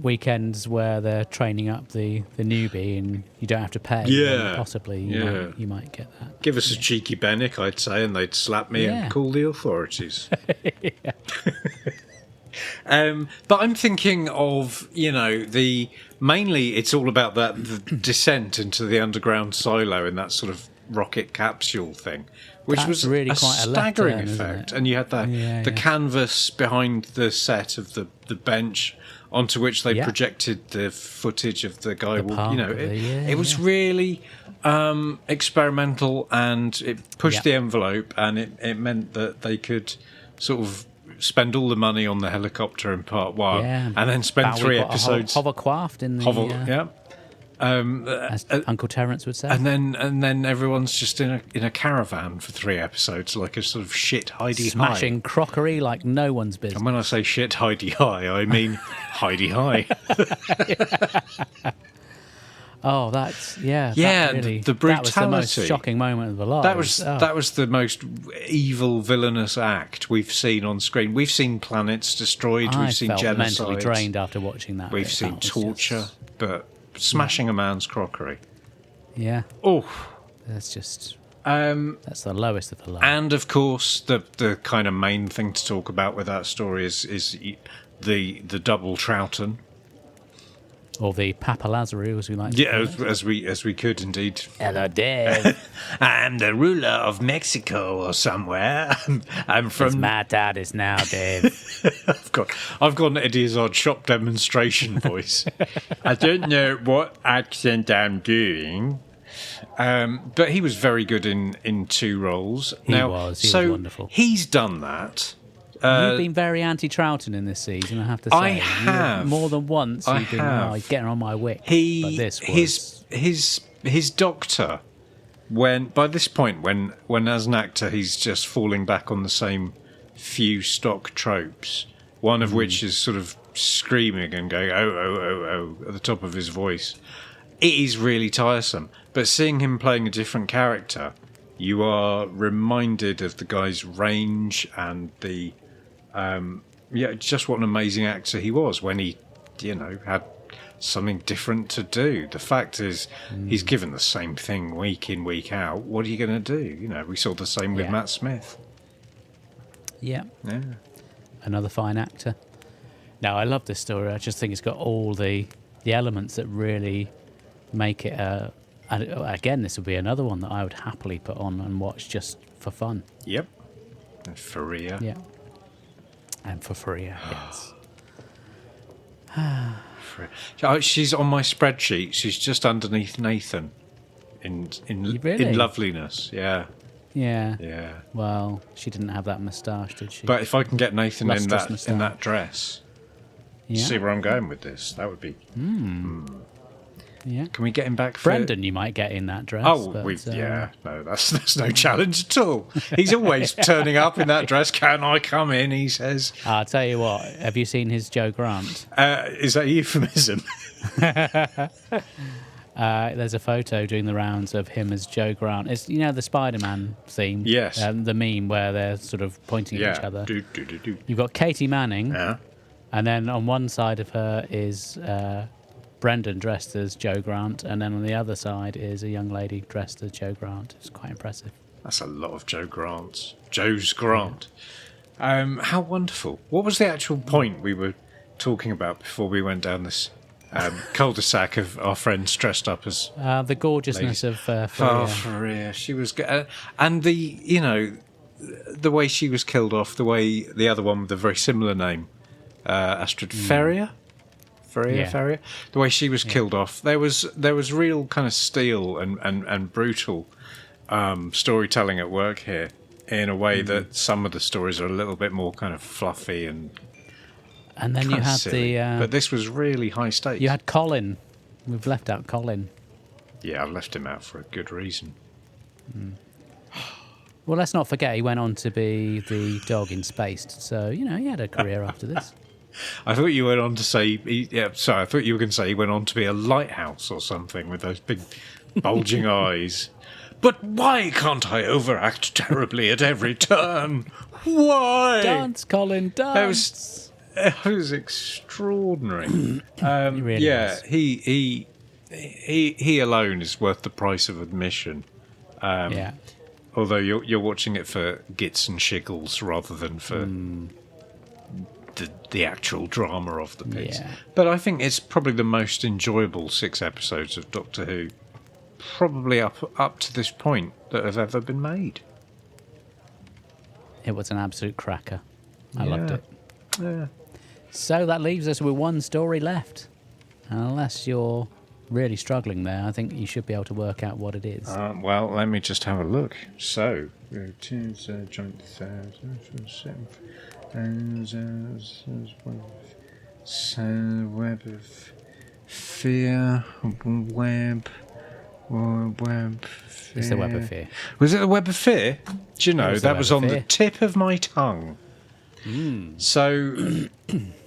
weekends where they're training up the newbie and you don't have to pay, Yeah. then possibly you might get that. Give us a cheeky Bennick, I'd say, and they'd slap me Yeah. and call the authorities. But I'm thinking of, mainly it's all about the descent into the underground silo in that sort of rocket capsule thing, which That's was really a quite a left staggering turn, isn't effect. it? And you had the canvas behind the set of the bench onto which they projected the footage of the guy walking. It was really experimental, and it pushed the envelope, and it meant that they could sort of spend all the money on the helicopter in part one, and then spend Bowie 3 got a episodes. hovercraft in the as Uncle Terence would say. And then everyone's just in a caravan for 3 episodes, like a sort of shit hidey Smashing crockery like no one's business. And when I say shit hidey high, I mean hidey high. Oh, that's Yeah, that really, the That was the most brutality. shocking moment of the lot. That was the most evil, villainous act we've seen on screen. We've seen planets destroyed. I We've seen felt genocide. mentally drained after watching that. We've bit. seen That was torture, just- but smashing a man's crockery. yeah, Oh. that's just that's the lowest of the low. And of course, the kind of main thing to talk about with that story is the double Troughton. Or the Papa Lazarou, as we like to Yeah, call it. as we could indeed. Hello, Dave. I'm the ruler of Mexico or somewhere. I'm It's from. my TARDIS now, Dave. I've got an Eddie's Odd Shop demonstration voice. I don't know what accent I'm doing. But he was very good in two roles. He was wonderful. He's done that. You've been very anti-Troughton in this season, I have to say. I have. More than once, I you've been have. he's getting on my wick. But this was... his doctor. When by this point, when as an actor he's just falling back on the same few stock tropes, one of which is sort of screaming and going oh at the top of his voice. It is really tiresome. But seeing him playing a different character, you are reminded of the guy's range and the just what an amazing actor he was when he, had something different to do. The fact is, he's given the same thing week in, week out. What are you going to do? We saw the same with Matt Smith. Yeah. Yeah. Another fine actor. No, I love this story. I just think it's got all the elements that really make it again, this would be another one that I would happily put on and watch just for fun. Yep. And Faria. Yeah. And for Faria, yes. She's on my spreadsheet. She's just underneath Nathan in Really? loveliness. Yeah. Yeah. Yeah. Well, she didn't have that moustache, did she? But if I can get Nathan in Lustrous that moustache. dress, you Yeah. see where I'm going with this. That would be. Yeah. Can we get him back for Brendan, you might get in that dress. Oh, but, no, that's no challenge at all. He's always turning up in that dress. Can I come in? He says. I'll tell you what. Have you seen his Joe Grant? Is that a euphemism? There's a photo doing the rounds of him as Joe Grant. It's the Spider-Man theme. Yes. The meme where they're sort of pointing at each other. Do. You've got Katie Manning, Yeah. and then on one side of her is Brendan dressed as Joe Grant, and then on the other side is a young lady dressed as Joe Grant. It's quite impressive. That's a lot of Joe Grants. Joe's Grant. How wonderful. What was the actual point we were talking about before we went down this cul-de-sac of our friends dressed up as... The gorgeousness of Oh, Faria. Faria. She was... and the way she was killed off, the way the other one with a very similar name, Astrid Ferrier? Yeah. Ferrier? The way she was killed off, there was real kind of steel and brutal storytelling at work here in a way that some of the stories are a little bit more kind of fluffy and And then you had silly. the... but this was really high stakes. you had Colin. We've left out Colin. Yeah, I've left him out for a good reason. Well, let's not forget he went on to be the dog in Spaced. So, he had a career after this. I thought you went on to say... I thought you were going to say he went on to be a lighthouse or something with those big bulging eyes. But why can't I overact terribly at every turn? Why? Dance, Colin, dance! It was extraordinary. really was. He alone is worth the price of admission. Yeah. Although you're watching it for gits and shiggles rather than for the actual drama of the piece. Yeah. But I think it's probably the most enjoyable 6 episodes of Doctor Who, probably up to this point, that have ever been made. It was an absolute cracker. I loved it. Yeah. So that leaves us with one story left. Unless you're really struggling there, I think you should be able to work out what it is. Well, let me just have a look. So, joint web of fear, web fear. It's the Web of Fear. Was it the Web of Fear? Do you know, was the that Web was of on the Fear. tip of my tongue. So,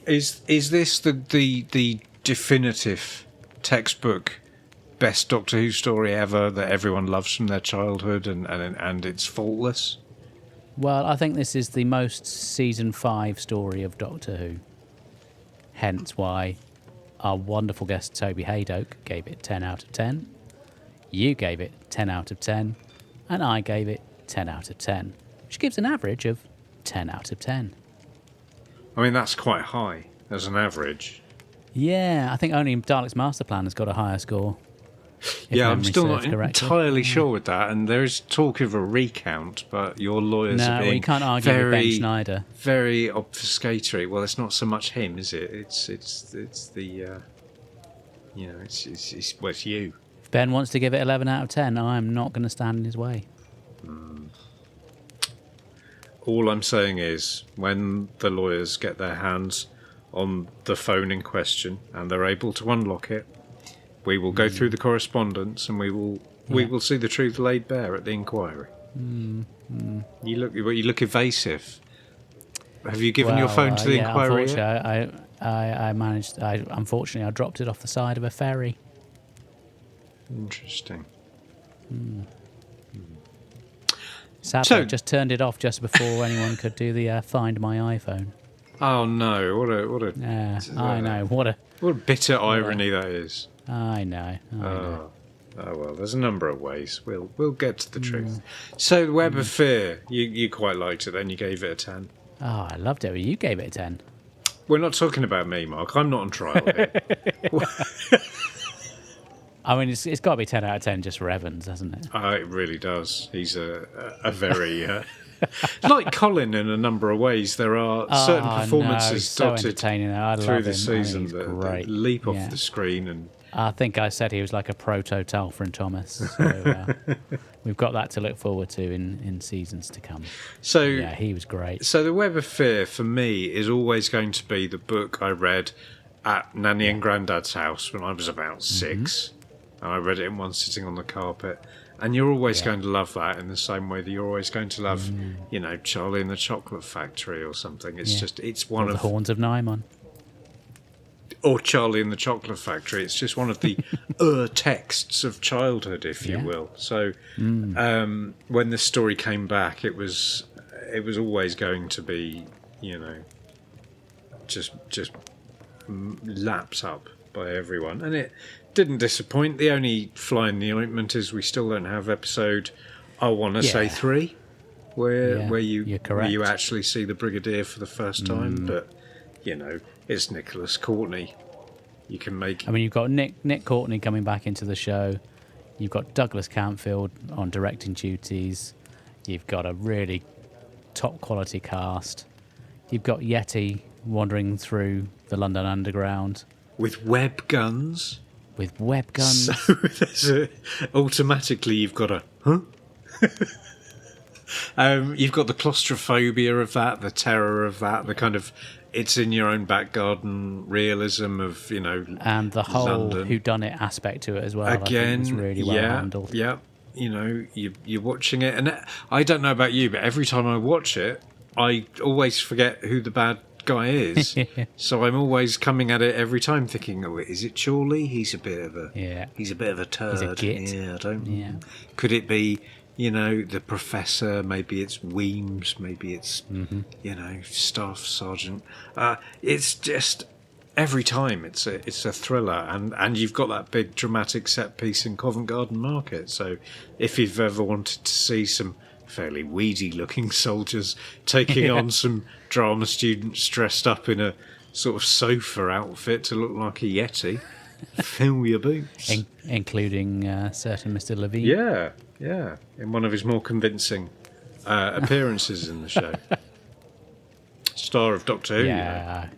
is this the definitive textbook best Doctor Who story ever that everyone loves from their childhood and it's faultless? Well, I think this is the most season 5 story of Doctor Who. Hence why our wonderful guest Toby Haydoke gave it 10 out of 10. You gave it 10 out of 10. And I gave it 10 out of 10. Which gives an average of 10 out of 10. I mean, that's quite high as an average. Yeah, I think only Dalek's Master Plan has got a higher score. if Yeah, I'm memory still not serves correctly. entirely sure with that, and there is talk of a recount, but your lawyers are No, being we can't argue with Ben very, Schneider. very obfuscatory. Well, it's not so much him, is it? It's the it's you. If Ben wants to give it 11 out of 10, I'm not going to stand in his way. All I'm saying is, when the lawyers get their hands on the phone in question and they're able to unlock it, we will go through the correspondence and we will see the truth laid bare at the inquiry. You look evasive. Have you given your phone to the inquiry yet? Unfortunately, I dropped it off the side of a ferry. Interesting. Sadly, I just turned it off just before anyone could do the Find My iPhone. Oh no! What a I know. What a bitter irony that is. I know. Oh well, there's a number of ways. We'll get to the truth. So, Web of Fear, you quite liked it, then you gave it a 10. Oh, I loved it. You gave it a 10. We're not talking about me, Mark. I'm not on trial here. I mean, it's got to be 10 out of 10 just for Evans, hasn't it? It really does. He's a very like Colin in a number of ways. There are certain performances so dotted entertaining. I through love the him. season Great. that leap off the screen. And I think I said he was like a proto-Talfrin Thomas. So we've got that to look forward to in seasons to come. So yeah, he was great. So The Web of Fear, for me, is always going to be the book I read at Nanny and Grandad's house when I was about 6. And I read it in one sitting on the carpet. And you're always going to love that in the same way that you're always going to love, Charlie and the Chocolate Factory or something. It's just, it's one Or of the Horns of Nymon. Or Charlie and the Chocolate Factory. It's just one of the texts of childhood, if you will. So when this story came back, it was always going to be, just lapped up by everyone. And it didn't disappoint. The only fly in the ointment is we still don't have episode, I want to say 3, where you actually see the Brigadier for the first time. But, it's Nicholas Courtney. You can make... I mean, you've got Nick Courtney coming back into the show. You've got Douglas Campfield on directing duties. You've got a really top-quality cast. You've got Yeti wandering through the London Underground. With web guns. With web guns. So automatically you've got a... Huh? You've got the claustrophobia of that, the terror of that, the kind of... It's in your own back garden realism of, and the whole London. whodunit aspect to it as well. Again, I think was really well handled. Yeah, you're watching it, and I don't know about you, but every time I watch it, I always forget who the bad guy is. So I'm always coming at it every time thinking, oh, is it Chorley? He's a bit of a turd. He's a git. Yeah, I don't. Could it be? The professor, maybe it's Weems, maybe it's, Staff Sergeant. It's just, every time it's a thriller, and you've got that big dramatic set piece in Covent Garden Market. So if you've ever wanted to see some fairly weedy-looking soldiers taking on some drama students dressed up in a sort of sofa outfit to look like a Yeti, fill your boots. Including certain Mr. Levine. Yeah, in one of his more convincing appearances in the show. Star of Doctor Who. Yeah.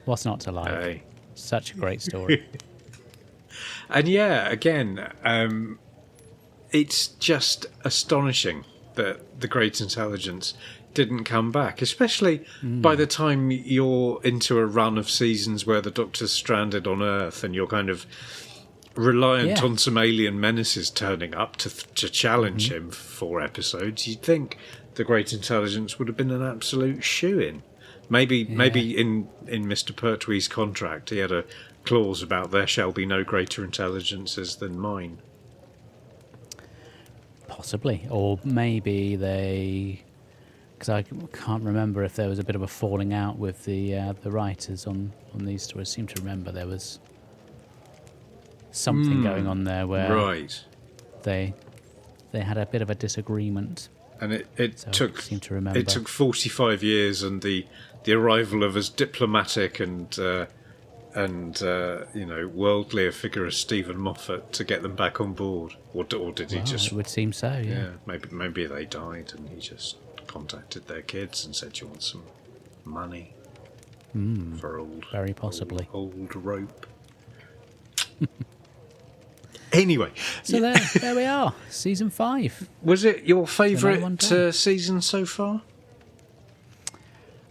What's not to like? Hey. Such a great story. And again, it's just astonishing that the Great Intelligence didn't come back, especially by the time you're into a run of seasons where the Doctor's stranded on Earth and you're kind of reliant on some alien menaces turning up to challenge him for 4 episodes. You'd think the Great Intelligence would have been an absolute shoo-in. Maybe in Mr. Pertwee's contract he had a clause about there shall be no greater intelligences than mine. Possibly. Or maybe they... Because I can't remember if there was a bit of a falling out with the writers on these stories. I seem to remember there was something going on there where they had a bit of a disagreement. And it took 45 years, and the arrival of as diplomatic and and worldlier figure as Stephen Moffat to get them back on board, or did he just? It would seem so. Yeah. Maybe they died, and he just contacted their kids and said, "Do you want some money for Very possibly. old rope?" Anyway, So there we are. Season 5. was it your one favourite done. season so far?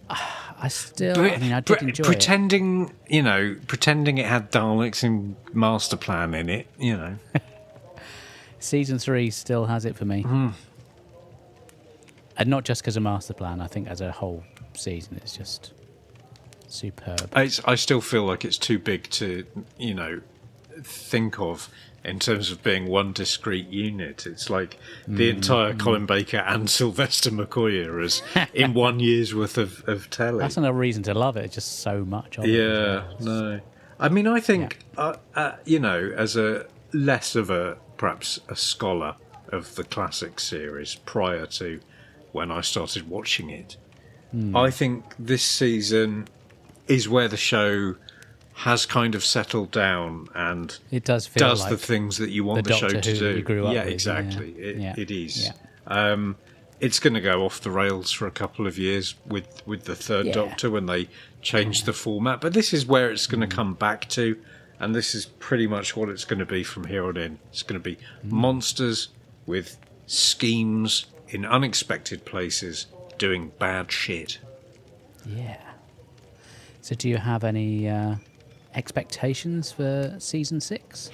I did enjoy it. pretending it had Daleks and Master Plan in it, Season 3 still has it for me. And not just because of Master Plan. I think as a whole season, it's just superb. I still feel like it's too big to, think of in terms of being one discrete unit. It's like the entire Colin Baker and Sylvester McCoy eras in 1 year's worth of telly. That's another reason to love it. Just so much of it. Yeah, no. I mean, I think, as a less of perhaps a scholar of the classic series prior to when I started watching it, I think this season is where the show has kind of settled down and It does feel does like the things that you want the show Doctor to Who do. you grew up Yeah, with, exactly. yeah. It is. Yeah. It's going to go off the rails for a couple of years with the third Yeah. Doctor when they change the format, but this is where it's going to come back to, and this is pretty much what it's going to be from here on in. It's going to be monsters with schemes in unexpected places doing bad shit. Yeah. So do you have any expectations for season 6?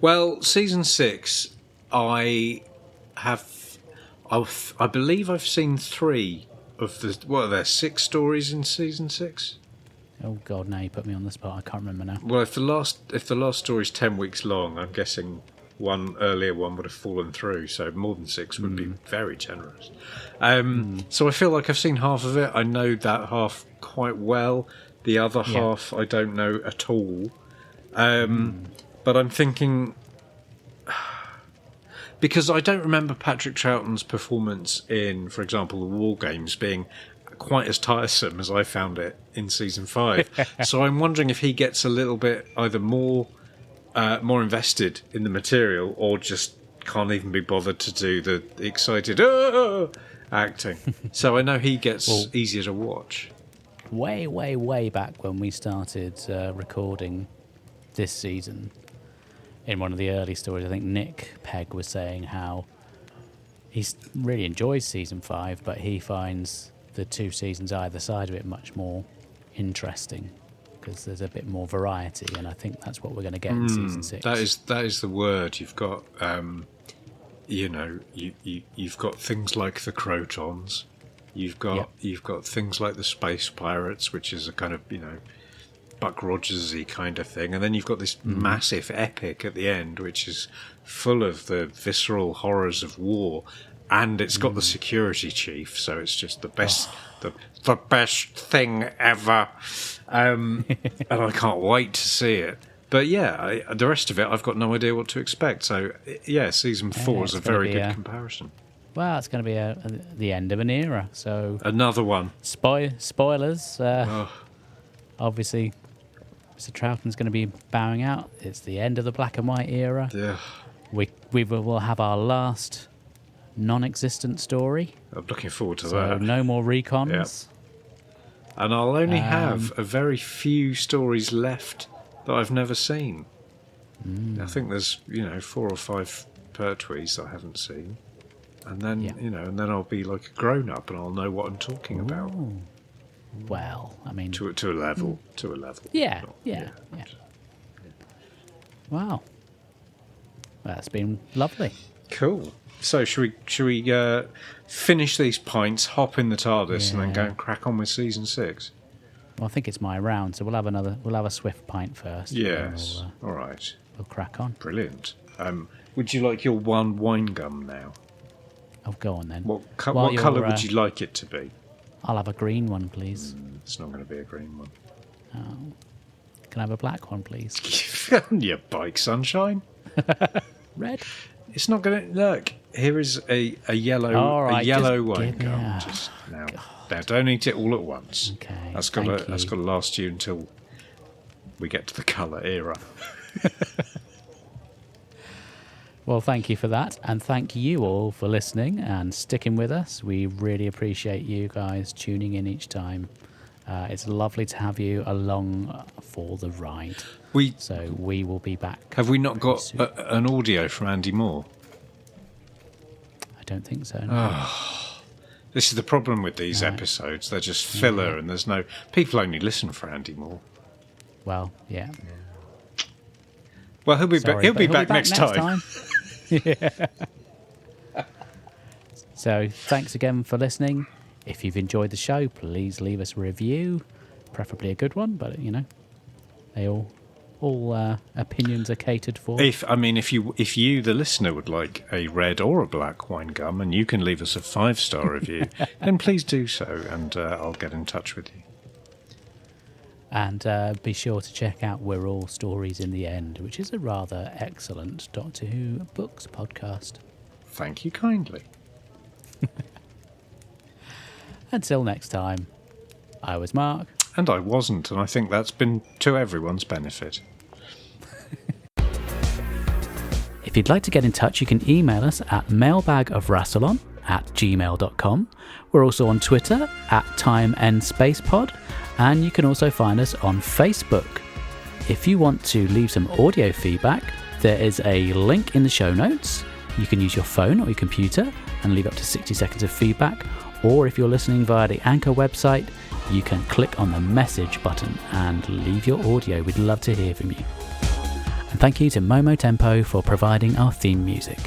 Well, season 6, I believe I've seen 3 of the. What are there? 6 stories in season 6? Oh God, now you put me on the spot. I can't remember now. Well, if the last story's 10 weeks long, I'm guessing one earlier one would have fallen through, so more than 6 would be very generous. So I feel like I've seen half of it. I know that half quite well. The other half I don't know at all. But I'm thinking, because I don't remember Patrick Troughton's performance in, for example, the War Games being quite as tiresome as I found it in season 5. So I'm wondering if he gets a little bit either more invested in the material, or just can't even be bothered to do the excited acting. So I know he gets easier to watch. Way, way, way back when we started recording this season, in one of the early stories, I think Nick Pegg was saying how he really enjoys season 5, but he finds the 2 seasons either side of it much more interesting because there's a bit more variety, and I think that's what we're going to get in season 6. That is the word. You've got, you've got things like the Crotons. You've got things like the Space Pirates, which is a kind of Buck Rogers-y kind of thing, and then you've got this massive epic at the end, which is full of the visceral horrors of war, and it's got the security chief, so it's just the best, the best thing ever, and I can't wait to see it. But yeah, the rest of it, I've got no idea what to expect. So yeah, season 4 is a very good comparison. Well, it's going to be the end of an era, so Another one. spoilers. Obviously, Mr. Troughton's going to be bowing out. It's the end of the black and white era. Yeah. We will have our last non-existent story. I'm looking forward to So that. no more recons. Yeah. And I'll only have a very few stories left that I've never seen. I think there's 4 or 5 Pertwees that I haven't seen, and then and then I'll be like a grown up and I'll know what I'm talking about. Well, I mean, To a level. yeah. Yeah. Wow. Well, that's been lovely. Cool. So should we finish these pints, hop in the TARDIS, and then go and crack on with season 6? Well, I think it's my round, so we'll have a swift pint first. and then Yes. All right. We'll crack on. Brilliant. Would you like your one wine gum now? Oh, go on then. What While you're, colour would you like it to be? I'll have a green one, please. It's not going to be a green one. Can I have a black one, please? Your bike, sunshine. Red. It's not going to look. Here is a yellow All right, wine gum. yeah. Just now, don't eat it all at once. Okay, That's got to last you until we get to the colour era. Well, thank you for that. And thank you all for listening and sticking with us. We really appreciate you guys tuning in each time. It's lovely to have you along for the ride. So we will be back. Have we not got soon. an audio from Andy Moore? I don't think so. No. This is the problem with these episodes. They're just filler, and there's no... People only listen for Andy Moore. Well, yeah. Well, he'll be Sorry, back. He'll but be back next time. Yeah. So thanks again for listening. If you've enjoyed the show, please leave us a review, preferably a good one. But they all opinions are catered for. If you, the listener, would like a red or a black wine gum, and you can leave us a 5-star review, then please do so, and I'll get in touch with you. And be sure to check out We're All Stories in the End, which is a rather excellent Doctor Who books podcast. Thank you kindly. Until next time, I was Mark. And I wasn't, and I think that's been to everyone's benefit. If you'd like to get in touch, you can email us at mailbagofrassilon@gmail.com. We're also on Twitter @TimeEndSpacePod, and you can also find us on Facebook. If you want to leave some audio feedback, there is a link in the show notes. You can use your phone or your computer and leave up to 60 seconds of feedback, or if you're listening via the Anchor website, you can click on the message button and leave your audio. We'd love to hear from you. And thank you to Momo Tempo for providing our theme music.